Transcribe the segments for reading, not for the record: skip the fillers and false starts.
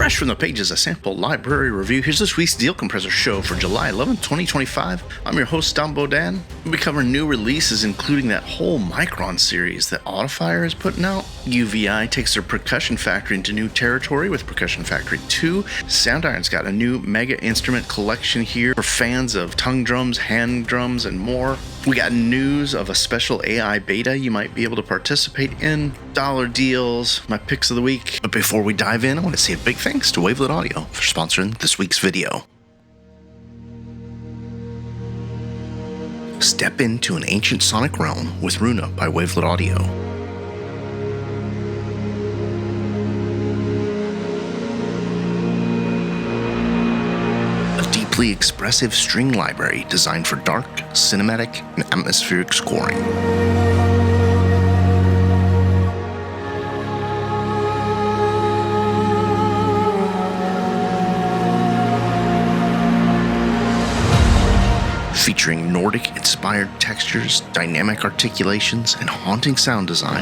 Fresh from the pages, a sample library review. Here's this week's Deal Compressor show for July 11th, 2025. I'm your host, Don Bodan. We'll be covering new releases, including that whole Micron series that Audifier is putting out. UVI takes their Percussion Factory into new territory with Percussion Factory 2. Soundiron's got a new mega instrument collection here for fans of tongue drums, hand drums, and more. We got news of a special AI beta you might be able to participate in, dollar deals, my picks of the week. But before we dive in, I want to say a big thanks to Wavelet Audio for sponsoring this week's video. Step into an ancient sonic realm with Runa by Wavelet Audio. Expressive string library designed for dark, cinematic, and atmospheric scoring. Featuring Nordic-inspired textures, dynamic articulations, and haunting sound design.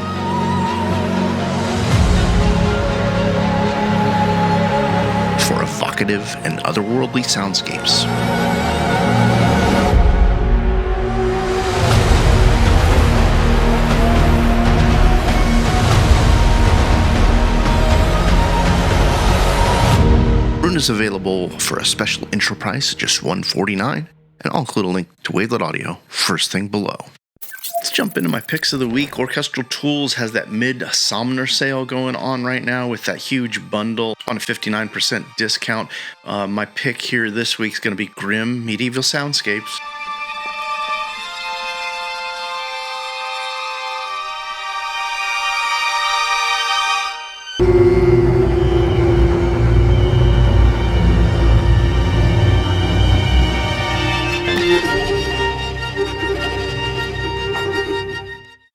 For evocative and otherworldly soundscapes. Runa is available for a special intro price of just $149, and I'll include a link to Wavelet Audio first thing below. Let's jump into my picks of the week. Orchestral Tools has that mid-summer sale going on right now with that huge bundle on a 59% discount. My pick here this week is going to be Grim Medieval Soundscapes.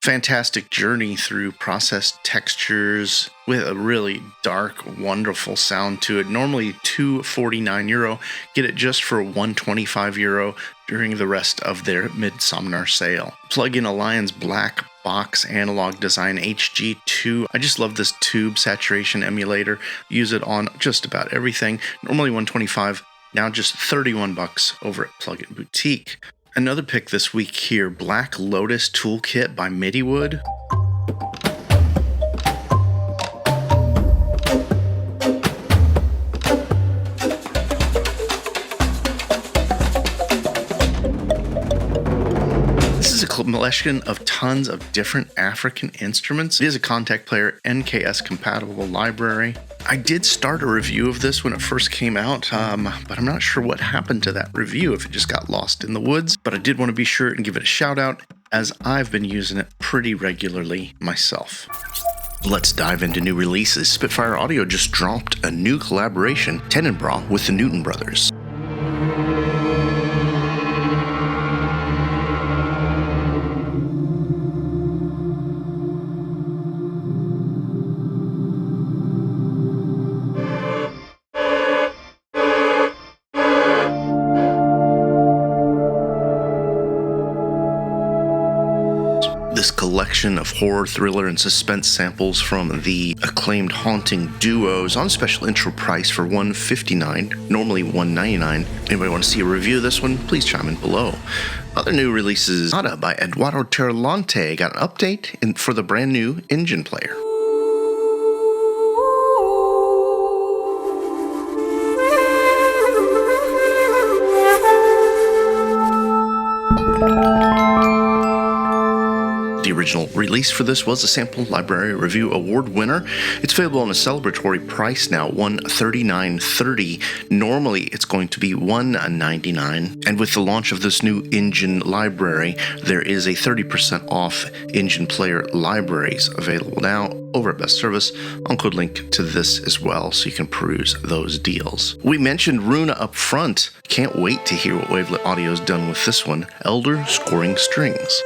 Fantastic journey through processed textures with a really dark, wonderful sound to it. Normally €249. Get it just for €125 during the rest of their midsummer sale. Plug in a Lion's Black Box Analog Design HG2. I just love this tube saturation emulator. Use it on just about everything. Normally $125, now just $31 over at Plug-in Boutique. Another pick this week here, Black Lotus Toolkit by Midiwood. This is a collection of tons of different African instruments. It is a contact player, NKS compatible library. I did start a review of this when it first came out, but I'm not sure what happened to that review, if it just got lost in the woods. But I did want to be sure and give it a shout out, as I've been using it pretty regularly myself. Let's dive into new releases. Spitfire Audio just dropped a new collaboration, Tenenbaum, with the Newton Brothers. This collection of horror, thriller, and suspense samples from the acclaimed Haunting duos on special intro price for $159, normally $199. Anybody want to see a review of this one? Please chime in below. Other new releases, Nada by Eduardo Terlante got an update for the brand new engine player. The original release for this was a Sample Library Review Award winner. It's available on a celebratory price now, $139.30. Normally, it's going to be $199. And with the launch of this new engine library, there is a 30% off engine player libraries available now over at Best Service. I'll include a link to this as well so you can peruse those deals. We mentioned Runa up front. Can't wait to hear what Wavelet Audio's done with this one, Elder Scoring Strings.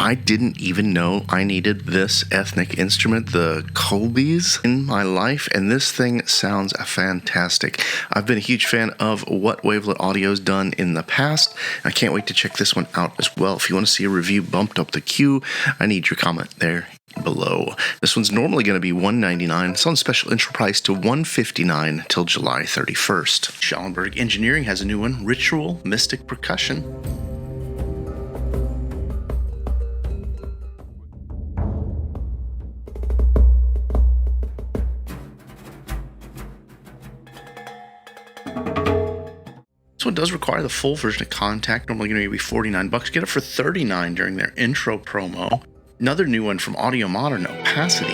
I didn't even know I needed this ethnic instrument, the Colbys, in my life, and this thing sounds fantastic. I've been a huge fan of what Wavelet Audio's done in the past. I can't wait to check this one out as well. If you want to see a review bumped up the queue, I need your comment there below. This one's normally going to be $199. It's on special intro price to $159 till July 31st. Schallenberg Engineering has a new one, Ritual Mystic Percussion. This one does require the full version of Contact, normally going to be $49. Get it for $39 during their intro promo. Another new one from Audio Modern, Opacity.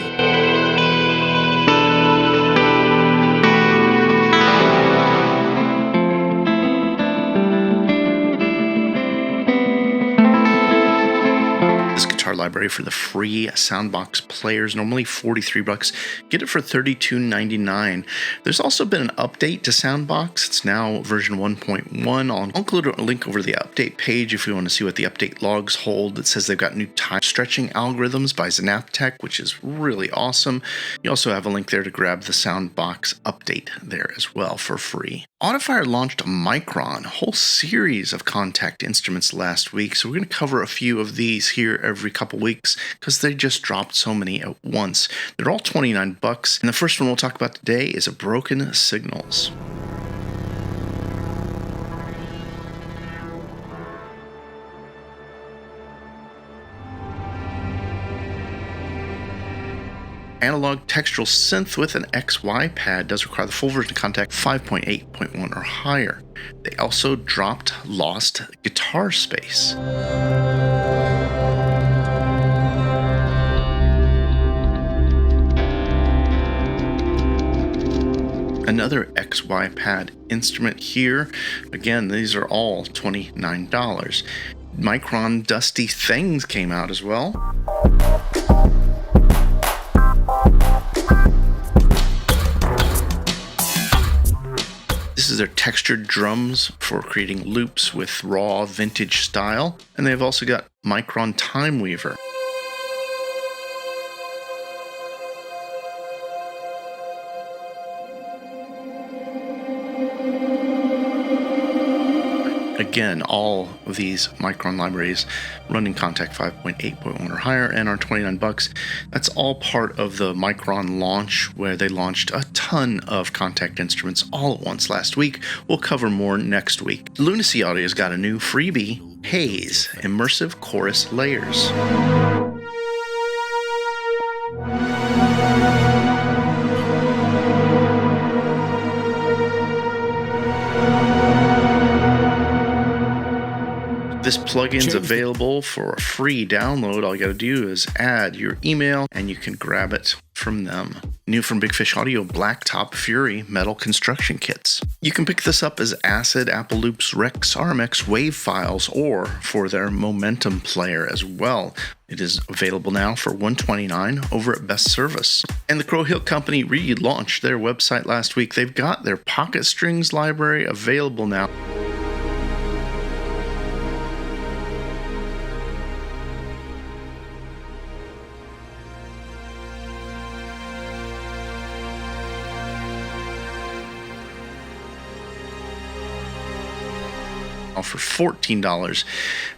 This guitar library for the free Soundbox players, normally $43. Get it for $32.99. There's also been an update to Soundbox. It's now version 1.1. I'll include a link over the update page if you want to see what the update logs hold. It says they've got new time stretching algorithms by Synaptech, which is really awesome. You also have a link there to grab the Soundbox update there as well for free. Audifier launched Micron, a whole series of Contact instruments last week, so we're going to cover a few of these here every couple weeks because they just dropped so many at once. They're all $29, and the first one we'll talk about today is Broken Signals. Analog textural synth with an XY pad does require the full version of Contact 5.8.1 or higher. They also dropped Lost Guitar Space. Another XY pad instrument here. Again, these are all $29. Micron Dusty Things came out as well. This is their textured drums for creating loops with raw vintage style. And they've also got Micron Time Weaver. Again, all of these Micron libraries running Contact 5.8.1 or higher and are $29. That's all part of the Micron launch where they launched a ton of Contact instruments all at once last week. We'll cover more next week. Lunacy Audio's got a new freebie, Haze, Immersive Chorus Layers. This plugin's available for a free download. All you gotta do is add your email and you can grab it from them. New from Big Fish Audio, Blacktop Fury metal construction kits. You can pick this up as Acid, Apple Loops, Rex, RMX, WAV files, or for their Momentum player as well. It is available now for $129 over at Best Service. And the Crow Hill Company relaunched their website last week. They've got their Pocket Strings library available now. For $14.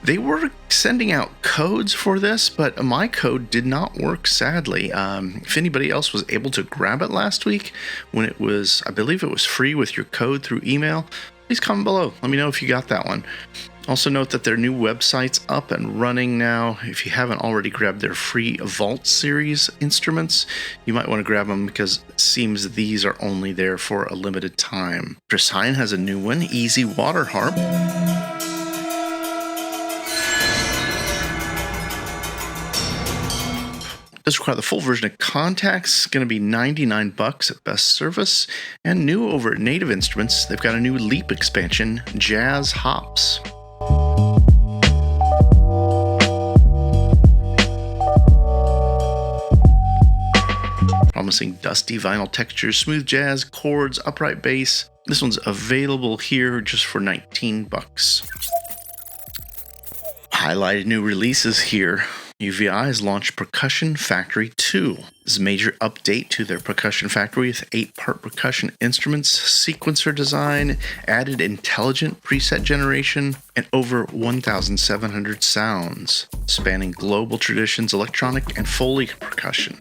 They were sending out codes for this, but my code did not work, sadly. If anybody else was able to grab it last week when it was, I believe it was free with your code through email, please comment below. Let me know if you got that one. Also note that their new website's up and running now. If you haven't already grabbed their free Vault series instruments, you might want to grab them because it seems these are only there for a limited time. Presine has a new one, Easy Water Harp. Does require the full version of Contacts. Going to be $99 at Best Service. And new over at Native Instruments, they've got a new Leap expansion, Jazz Hops. Promising dusty vinyl textures, smooth jazz, chords, upright bass. This one's available here just for $19. Highlighted new releases here. UVI has launched Percussion Factory 2. This is a major update to their Percussion Factory with 8-part percussion instruments, sequencer design, added intelligent preset generation, and over 1,700 sounds, spanning global traditions, electronic, and Foley percussion.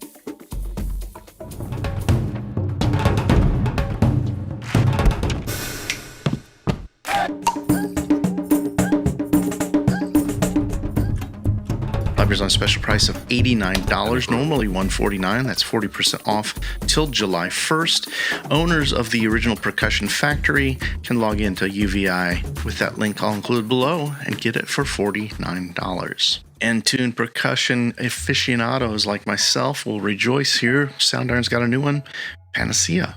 Library's on a special price of $89, normally $149. That's 40% off till July 1st. Owners of the original Percussion Factory can log into UVI with that link I'll include below and get it for $49. And tuned percussion aficionados like myself will rejoice here. Soundiron's got a new one, Panacea.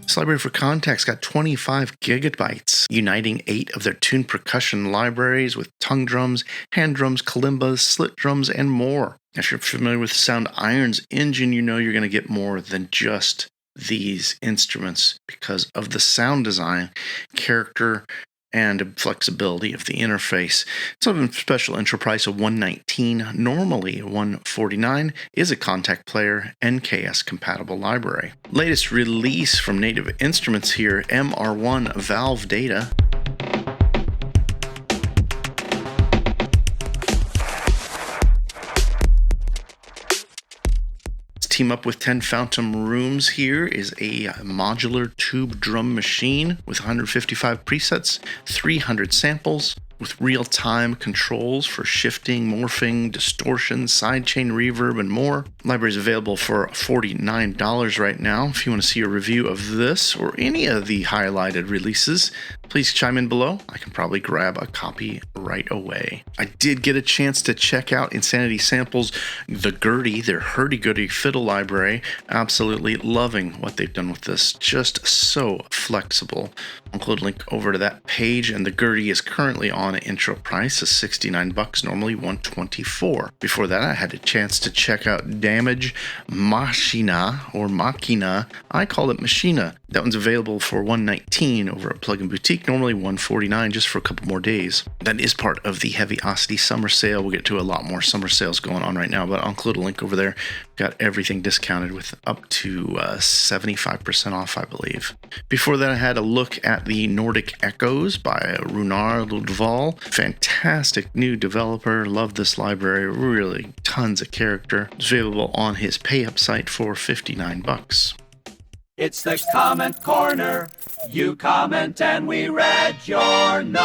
This library for Contact's got 25 gigabytes, uniting 8 of their tuned percussion libraries with tongue drums, hand drums, kalimbas, slit drums, and more. If you're familiar with Soundiron's engine, you know you're going to get more than just these instruments because of the sound design, character, and flexibility of the interface. It's a special intro price of $119, normally $149, is a Contact Player NKS compatible library. Latest release from Native Instruments here, MR1 Valve Data. Team up with 10 Phantom Rooms here is a modular tube drum machine with 155 presets, 300 samples, with real-time controls for shifting, morphing, distortion, sidechain reverb, and more. Library is available for $49 right now. If you want to see a review of this or any of the highlighted releases, please chime in below. I can probably grab a copy right away. I did get a chance to check out Insanity Samples' The Gurdy, their hurdy-gurdy fiddle library. Absolutely loving what they've done with this. Just so flexible. I'll include a link over to that page, and The Gurdy is currently on an intro price of $69, normally $124. Before that, I had a chance to check out Damage Machina, or Machina. I call it Machina. That one's available for $119 over at Plugin Boutique, normally $149 just for a couple more days. That is part of the Heaviosity summer sale. We'll get to a lot more summer sales going on right now, but I'll include a link over there. Got everything discounted with up to 75% off, I believe. Before that, I had a look at the Nordic Echoes by Runa Ludval. Fantastic new developer. Love this library. Really tons of character. It's available on his pay-up site for $59. It's the comment corner. You comment and we read your note.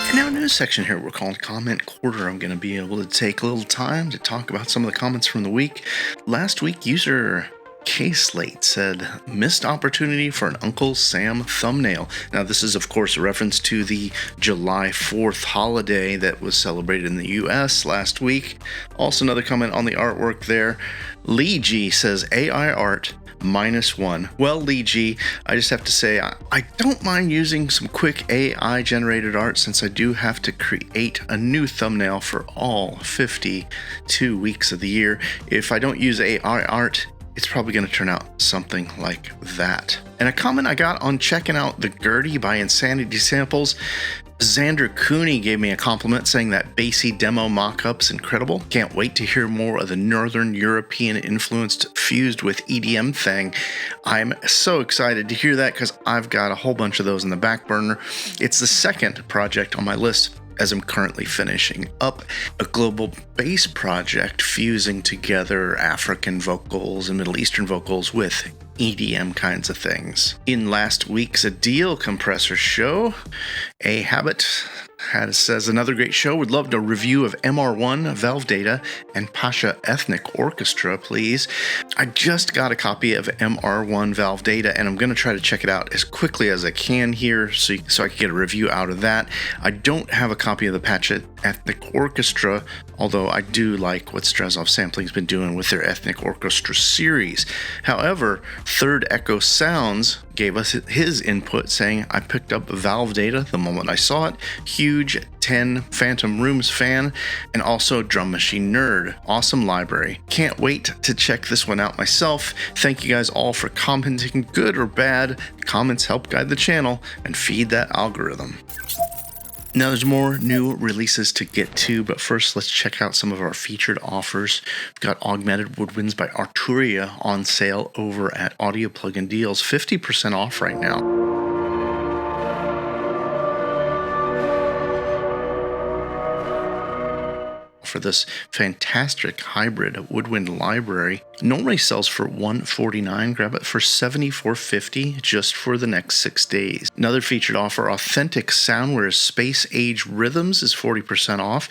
And now news section here we're calling Comment Quarter. I'm going to be able to take a little time to talk about some of the comments from the week. Last week, user K-Slate said, missed opportunity for an Uncle Sam thumbnail. Now, this is, of course, a reference to the July 4th holiday that was celebrated in the U.S. last week. Also, another comment on the artwork there. Lee G says, AI art -1. Well, Lee G, I just have to say, I don't mind using some quick AI-generated art since I do have to create a new thumbnail for all 52 weeks of the year. If I don't use AI art, it's probably going to turn out something like that. And a comment I got on checking out The Gurdy by Insanity Samples, Xander Cooney gave me a compliment saying that bassy demo mock-up's incredible. Can't wait to hear more of the Northern European influenced fused with EDM thing. I'm so excited to hear that because I've got a whole bunch of those in the back burner. It's the second project on my list as I'm currently finishing up a global bass project fusing together African vocals and Middle Eastern vocals with EDM kinds of things. In last week's A Deal Compressor show, A Habit says, another great show. Would love a review of MR1, Valve Data, and Pasha Ethnic Orchestra, please. I just got a copy of MR1 Valve Data, and I'm going to try to check it out as quickly as I can here so I can get a review out of that. I don't have a copy of the Pasha Ethnic Orchestra, although I do like what Strezov Sampling's been doing with their Ethnic Orchestra series. However, Third Echo Sounds gave us his input saying, I picked up Valve data the moment I saw it. Huge 10 Phantom Rooms fan, and also Drum Machine nerd. Awesome library. Can't wait to check this one out myself. Thank you guys all for commenting, good or bad. Comments help guide the channel and feed that algorithm. Now there's more new releases to get to, but first let's check out some of our featured offers. We've got Augmented Woodwinds by Arturia on sale over at Audio Plugin Deals, 50% off right now. For this fantastic hybrid woodwind library, normally sells for $149. Grab it for $74.50 just for the next 6 days. Another featured offer, Authentic Soundware's Space Age Rhythms is 40% off.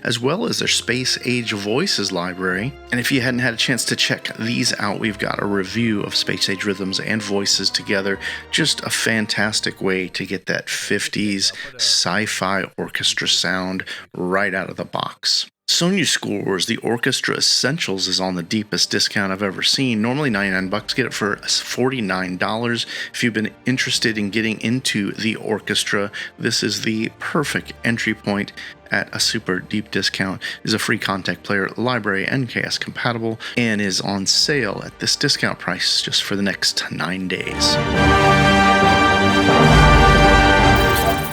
As well as their Space Age Voices library. And if you hadn't had a chance to check these out, we've got a review of Space Age Rhythms and Voices together. Just a fantastic way to get that 50s sci-fi orchestra sound right out of the box. Sonya Scores, the Orchestra Essentials, is on the deepest discount I've ever seen. Normally $99, get it for $49. If you've been interested in getting into the orchestra, this is the perfect entry point at a super deep discount. It is a free contact player, library, NKS compatible, and is on sale at this discount price just for the next 9 days.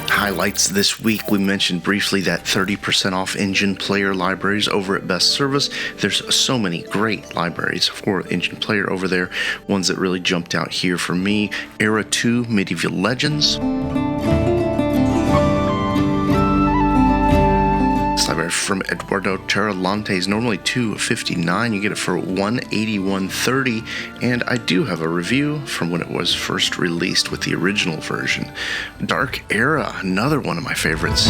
Highlights this week, we mentioned briefly that 30% off engine player libraries over at Best Service. There's so many great libraries for engine player over there. Ones that really jumped out here for me: Era 2 Medieval Legends. Library from Eduardo Terralante is normally $259. You get it for $181.30. And I do have a review from when it was first released with the original version. Dark Era, another one of my favorites.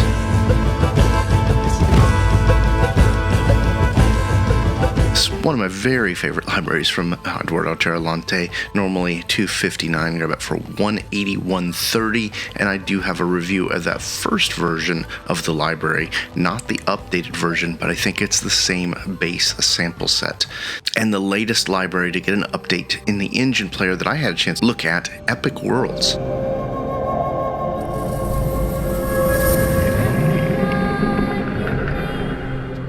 It's one of my very favorite libraries from Eduardo Terralante. Normally $259. Grab it for $181.30. And I do have a review of that first version of the library, not the updated version, but I think it's the same base sample set. And the latest library to get an update in the engine player that I had a chance to look at, Epic Worlds.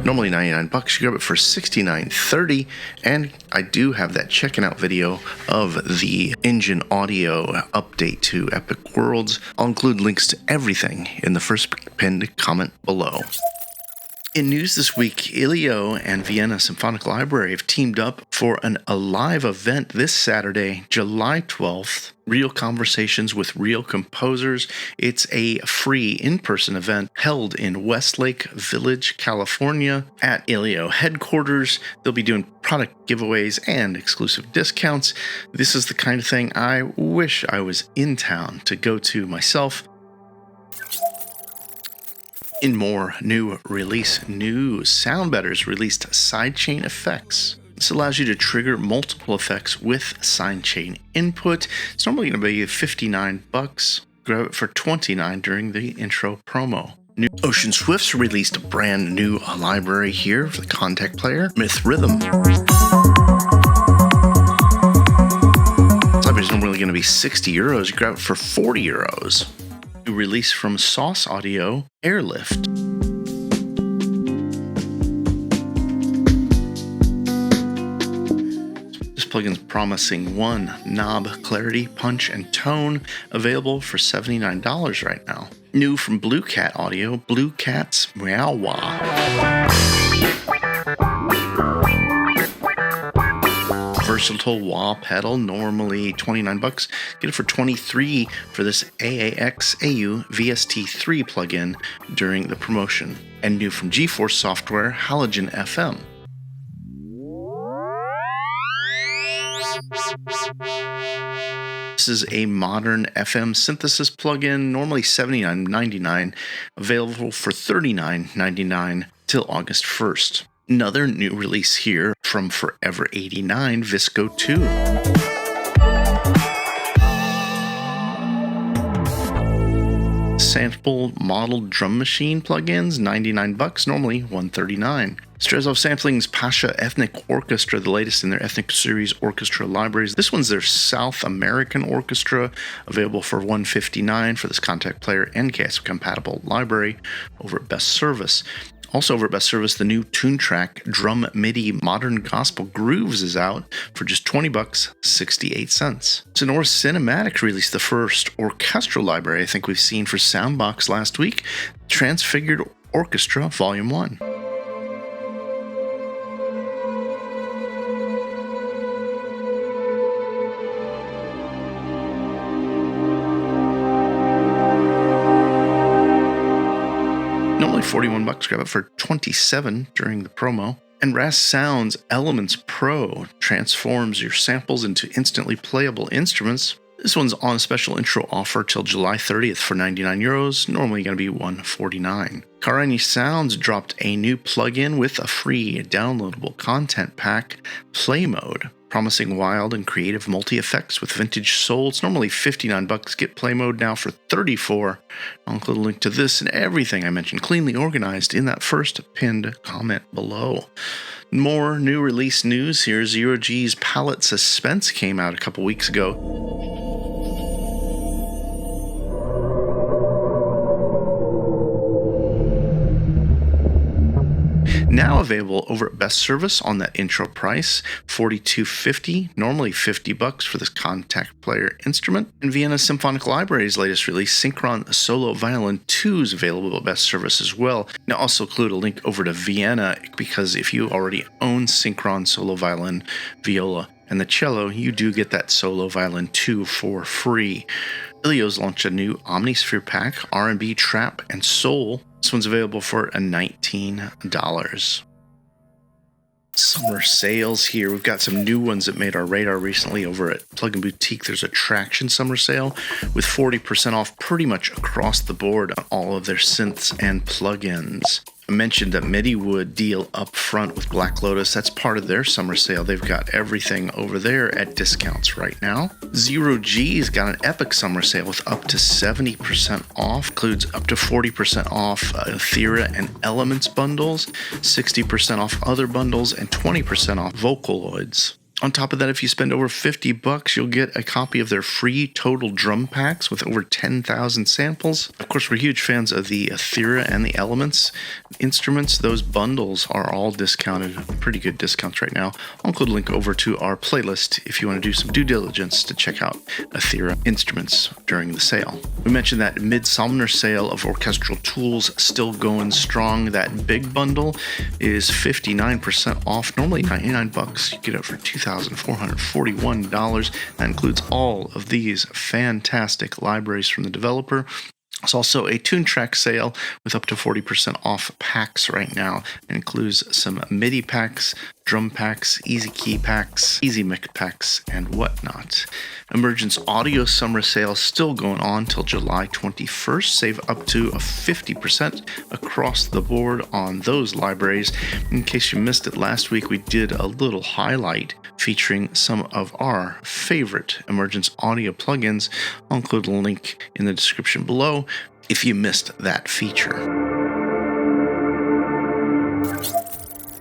Normally $99, you grab it for $69.30, and I do have that checking out video of the engine audio update to Epic Worlds. I'll include links to everything in the first pinned comment below. In news this week, Ilio and Vienna Symphonic Library have teamed up for a live event this Saturday, July 12th. Real Conversations with Real Composers. It's a free in-person event held in Westlake Village, California at Ilio headquarters. They'll be doing product giveaways and exclusive discounts. This is the kind of thing I wish I was in town to go to myself. In more new release news, Soundbetter's released sidechain effects. This allows you to trigger multiple effects with sidechain input. It's normally going to be $59. Grab it for $29 during the intro promo. New Ocean Swifts released a brand new library here for the contact player, Myth Rhythm. This library is normally going to be €60. You grab it for €40. New release from Sauce Audio, Airlift. This plugin's promising one knob clarity, punch, and tone, available for $79 right now. New from Blue Cat Audio, Blue Cat's Meow Wah. Versatile wah pedal, normally $29. Get it for $23 for this AAX AU VST3 plugin during the promotion. And new from GeForce Software, Halogen FM. This is a modern FM synthesis plugin, normally $79.99, available for $39.99 till August 1st. Another new release here from Forever 89, Visco 2. sample modeled drum machine plugins, $99, normally $139. Strezov Sampling's Pasha Ethnic Orchestra, the latest in their Ethnic Series orchestra libraries. This one's their South American orchestra, available for $159 for this contact player and NKS-compatible library over at Best Service. Also over at Best Service, the new Tune Track Drum MIDI Modern Gospel Grooves is out for just $20, 68 cents. Sonora Cinematic released the first orchestral library I think we've seen for Soundbox last week, Transfigured Orchestra Volume 1. Normally $41, grab it for $27 during the promo. And Ras Sounds Elements Pro transforms your samples into instantly playable instruments. This one's on a special intro offer till July 30th for €99, normally going to be $149. Karani Sounds dropped a new plugin with a free downloadable content pack, Play Mode, promising wild and creative multi-effects with vintage soul. It's normally $59. Get Play Mode now for $34. I'll include a link to this and everything I mentioned cleanly organized in that first pinned comment below. More new release news here. Zero G's Palette Suspense came out a couple weeks ago. Now available over at Best Service on that intro price, $42.50, normally $50 for this contact player instrument. And Vienna Symphonic Library's latest release, Synchron Solo Violin 2, is available at Best Service as well. Now also include a link over to Vienna, because if you already own Synchron Solo Violin, Viola, and the cello, you do get that Solo Violin 2 for free. Ilios launched a new Omnisphere pack, R&B, Trap, and Soul. This one's available for $19. Summer sales here. We've got some new ones that made our radar recently over at Plugin Boutique. There's a Traction summer sale with 40% off pretty much across the board on all of their synths and plugins. I mentioned that MIDI would deal up front with Black Lotus. That's part of their summer sale. They've got everything over there at discounts right now. Zero G's got an epic summer sale with up to 70% off. Includes up to 40% off Ethera and Elements bundles, 60% off other bundles, and 20% off Vocaloids. On top of that, if you spend over $50, you'll get a copy of their free total drum packs with over 10,000 samples. Of course, we're huge fans of the Ethera and the Elements instruments. Those bundles are all discounted, pretty good discounts right now. I'll include a link over to our playlist if you want to do some due diligence to check out Ethera instruments during the sale. We mentioned that Midsummer sale of orchestral tools still going strong. That big bundle is 59% off, normally $99. You get it for $2,441. That includes all of these fantastic libraries from the developer. There's also a Tune Track sale with up to 40% off packs right now. It includes some MIDI packs, drum packs, easy key packs, easy mix packs, and whatnot. Emergence Audio summer sale still going on till July 21st. Save up to 50% across the board on those libraries. In case you missed it last week, we did a little highlight featuring some of our favorite Emergence Audio plugins. I'll include a link in the description below if you missed that feature.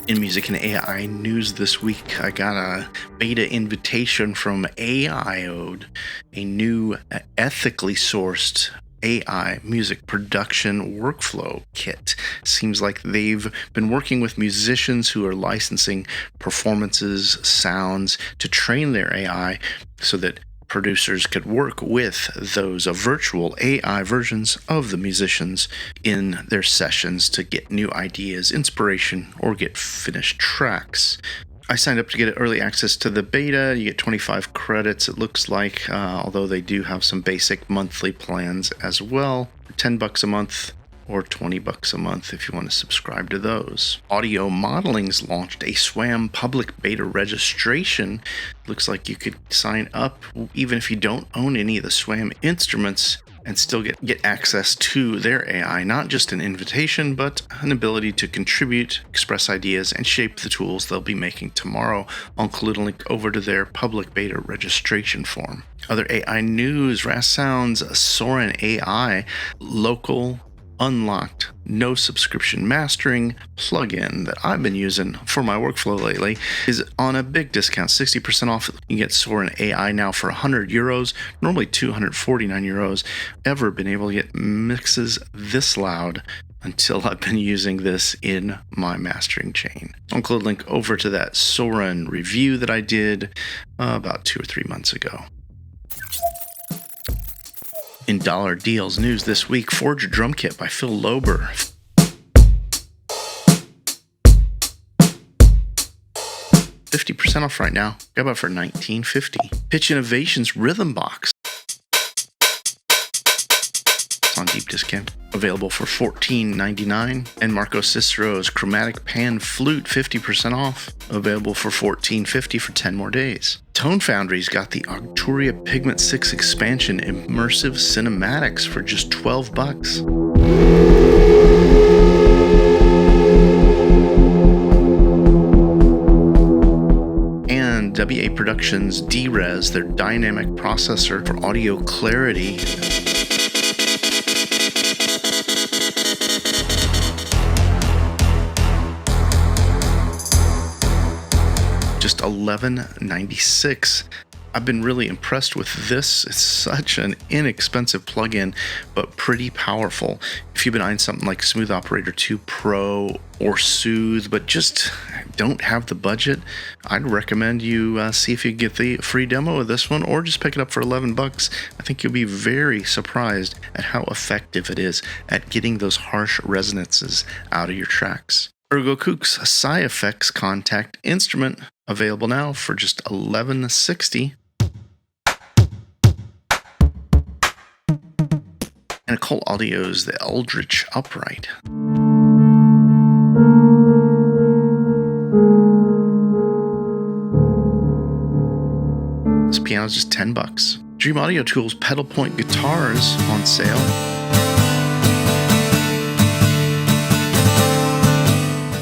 In music and AI news this week, I got a beta invitation from AIOD, a new ethically sourced AI music production workflow kit. Seems like they've been working with musicians who are licensing performances, sounds to train their AI so that producers could work with those virtual AI versions of the musicians in their sessions to get new ideas, inspiration, or get finished tracks. I signed up to get early access to the beta. You get 25 credits, it looks like, although they do have some basic monthly plans as well. $10 a month or $20 a month if you want to subscribe to those. Audio Modeling's launched a SWAM public beta registration. Looks like you could sign up even if you don't own any of the SWAM instruments and still get access to their AI, not just an invitation, but an ability to contribute, express ideas, and shape the tools they'll be making tomorrow. I'll include a link over to their public beta registration form. Other AI news: RAS Sounds Soren AI local unlocked no subscription mastering plugin that I've been using for my workflow lately is on a big discount, 60% off. You can get Soren AI now for €100, normally €249. Ever been able to get mixes this loud until I've been using this in my mastering chain. I'll include a link over to that Soren review that I did about 2 or 3 months ago. In dollar deals news this week, Forge Drum Kit by Phil Lober. $50% off right now. Got about for $19.50. Pitch Innovations Rhythm Box. It's on deep discount. Available for $14.99. And Marco Cicero's Chromatic Pan Flute, 50% off. Available for $14.50 for 10 more days. Tone Foundry's got the Arcturia Pigment 6 Expansion Immersive Cinematics for just $12. And WA Productions D-Res, their dynamic processor for audio clarity. Just $11.96. I've been really impressed with this. It's such an inexpensive plugin, but pretty powerful. If you've been eyeing something like Smooth Operator 2 Pro or Soothe, but just don't have the budget, I'd recommend you see if you get the free demo of this one, or just pick it up for $11. I think you'll be very surprised at how effective it is at getting those harsh resonances out of your tracks. Ergo Kook's Sci-Effects Contact Instrument, available now for just $11.60. And Occult Audio's The Eldritch Upright. This piano's just $10. Dream Audio Tools Pedal Point Guitars on sale.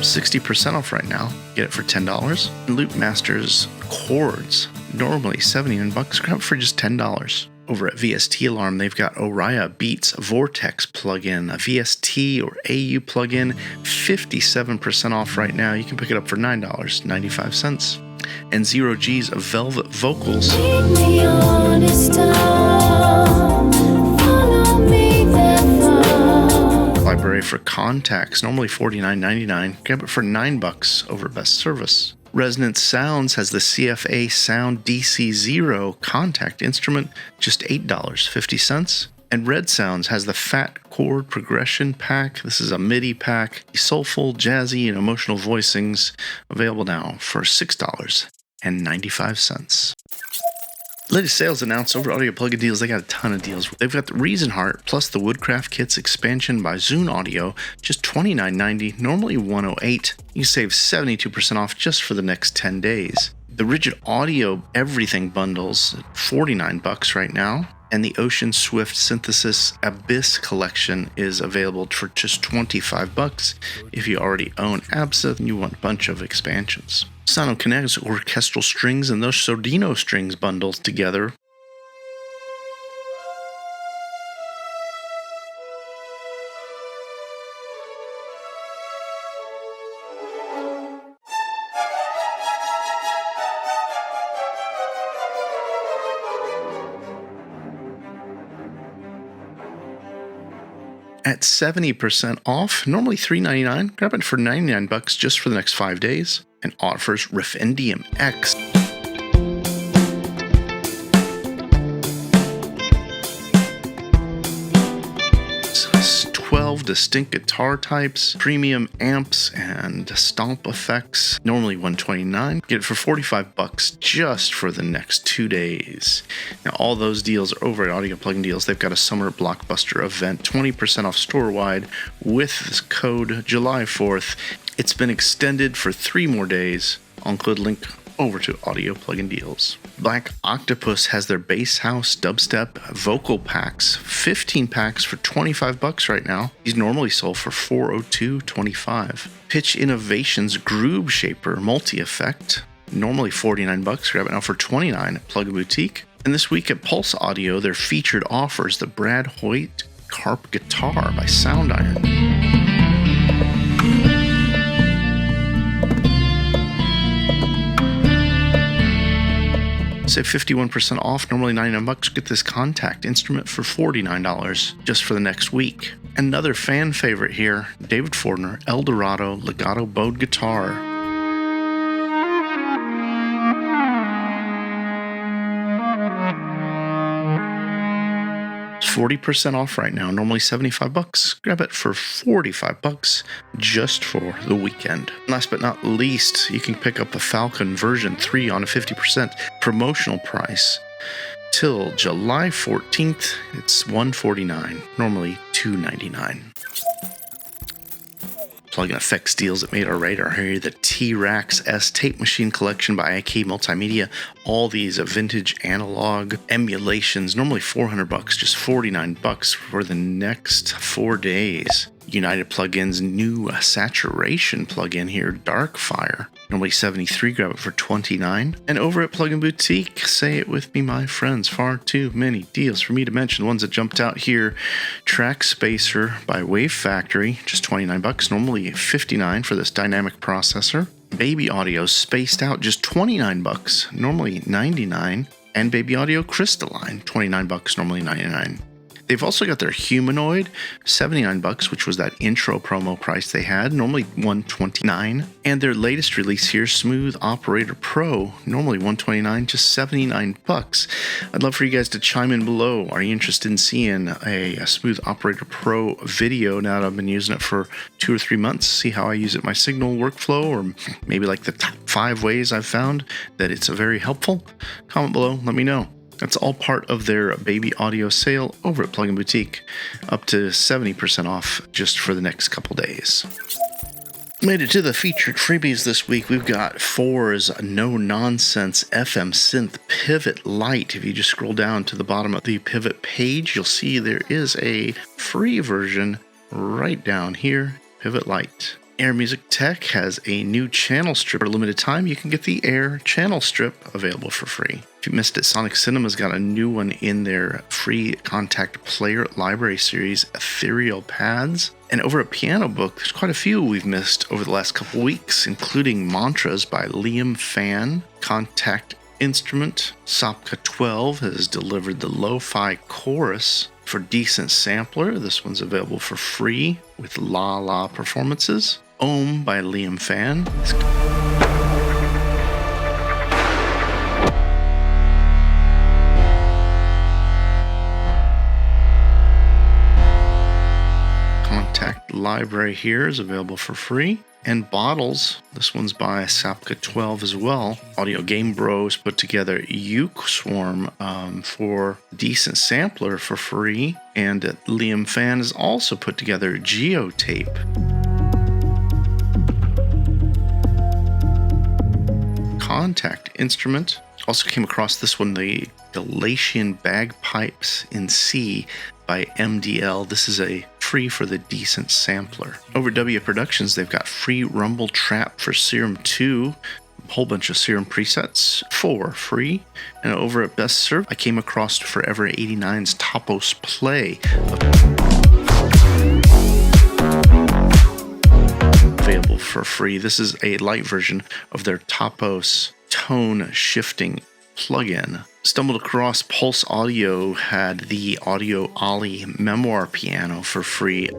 $60% off right now. Get it for $10. And Loop Masters Chords, normally $79, grab it for just $10. Over at VST Alarm, they've got Oriya Beats Vortex plugin, a VST or AU plugin, 57% off right now. You can pick it up for $9.95. And Zero G's Velvet Vocals. Library for contacts, normally $49.99. Grab it for $9 over Best Service. Resonance Sounds has the CFA Sound DC0 contact instrument, just $8.50. And Red Sounds has the Fat Chord Progression Pack. This is a MIDI pack, soulful, jazzy, and emotional voicings, available now for $6.95. Latest sales announced over Audio Plugin Deals. They got a ton of deals. They've got the Riesenheart plus the Woodcraft Kits expansion by Zune Audio, just $29.90, normally $108. You can save 72% off just for the next 10 days. The Rigid Audio Everything bundles, $49 right now. And the Ocean Swift Synthesis Abyss collection is available for just $25 if you already own Absinthe and you want a bunch of expansions. Sono Connect's orchestral strings and those Sordino strings bundles together. At 70% off, normally $3.99. Grab it for $99 just for the next 5 days. And offers Riffendium X. 12 distinct guitar types, premium amps, and stomp effects. Normally $129. Get it for $45 just for the next 2 days. Now, all those deals are over at Audio Plugin Deals. They've got a summer blockbuster event, 20% off store-wide with this code July 4th. It's been extended for 3 more days. I'll include a link over to Audio Plugin Deals. Black Octopus has their bass house dubstep vocal packs, 15 packs for $25 right now. These normally sold for $402.25. Pitch Innovations Groove Shaper multi-effect, normally $49, grab it now for $29 at Plugin Boutique. And this week at Pulse Audio, their featured offers the Brad Hoyt Carp Guitar by Sound Iron. Save 51% off, normally $99. Get this Contact instrument for $49 just for the next week. Another fan favorite here, David Fordner, Eldorado Legato Bowed Guitar. 40% off right now, normally $75. Grab it for $45 just for the weekend. Last but not least, you can pick up a Falcon version 3 on a 50% promotional price. Till July 14th, it's $149, normally $299. Plugin effects deals that made our radar here. The T-Rax S Tape Machine Collection by IK Multimedia. All these vintage analog emulations, normally $400, just $49 for the next 4 days. United Plugins new saturation plugin here, Darkfire, normally $73, grab it for $29. And over at Plugin Boutique, say it with me, my friends, far too many deals for me to mention. Ones that jumped out here, Track Spacer by Wave Factory, just $29, normally $59 for this dynamic processor. Baby Audio Spaced Out, just $29, normally $99. And Baby Audio Crystalline, $29, normally $99. They've also got their Humanoid, $79, which was that intro promo price they had, normally $129. And their latest release here, Smooth Operator Pro, normally $129, just $79. I'd love for you guys to chime in below. Are you interested in seeing a Smooth Operator Pro video now that I've been using it for 2 or 3 months? See how I use it in my Signal workflow, or maybe like the top 5 ways I've found that it's very helpful? Comment below, let me know. That's all part of their Baby Audio sale over at Plugin Boutique, up to 70% off just for the next couple days. Made it to the featured freebies this week. We've got Four's No Nonsense FM Synth Pivot Lite. If you just scroll down to the bottom of the Pivot page, you'll see there is a free version right down here, Pivot Lite. Air Music Tech has a new channel strip. For a limited time, you can get the Air channel strip available for free. If you missed it, Sonic Cinema's got a new one in their free Contact Player Library series, Ethereal Pads. And over at Piano Book, there's quite a few we've missed over the last couple weeks, including Mantras by Liam Fan, Contact Instrument, Sopka 12 has delivered the Lo-Fi Chorus for Decent Sampler. This one's available for free with La La performances. Ohm by Liam Fan. Contact Library here is available for free. And Bottles, this one's by Sopka 12 as well. Audio Game Bros put together Uke Swarm for Decent Sampler for free. And Liam Fan has also put together Geotape. Contact Instrument. Also came across this one, the Galatian Bagpipes in C by MDL. This is a free for the Decent Sampler. Over W Productions, they've got free Rumble Trap for Serum 2. A whole bunch of Serum presets for free. And over at Best Serve, I came across Forever 89's Topos Play. Available for free. This is a light version of their Topos tone shifting plugin. Stumbled across Pulse Audio had the Audio Ollie Memoir piano for free.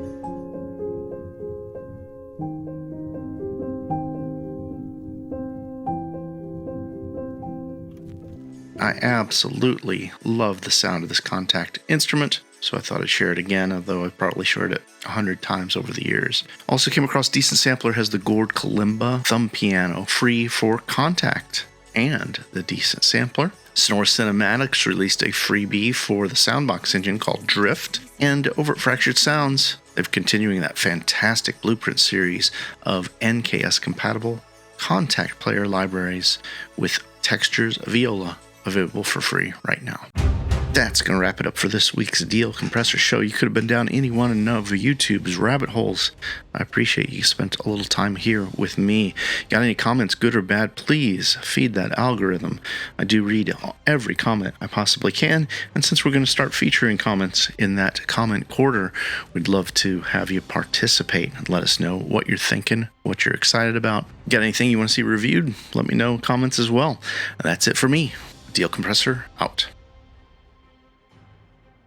I absolutely love the sound of this Contact Instrument, so I thought I'd share it again, although I've probably shared it 100 times over the years. Also came across Decent Sampler has the Gord Kalimba thumb piano, free for Contact and the Decent Sampler. Sonore Cinematics released a freebie for the Soundbox engine called Drift. And over at Fractured Sounds, they're continuing that fantastic Blueprint series of NKS-compatible Contact Player libraries with Textures Viola available for free right now. That's going to wrap it up for this week's Deal Compressor show. You could have been down any one of YouTube's rabbit holes. I appreciate you spent a little time here with me. Got any comments, good or bad, please feed that algorithm. I do read every comment I possibly can, and since we're going to start featuring comments in that comment quarter, we'd love to have you participate and let us know what you're thinking, what you're excited about. Got anything you want to see reviewed? Let me know in comments as well. And that's it for me. Deal Compressor out.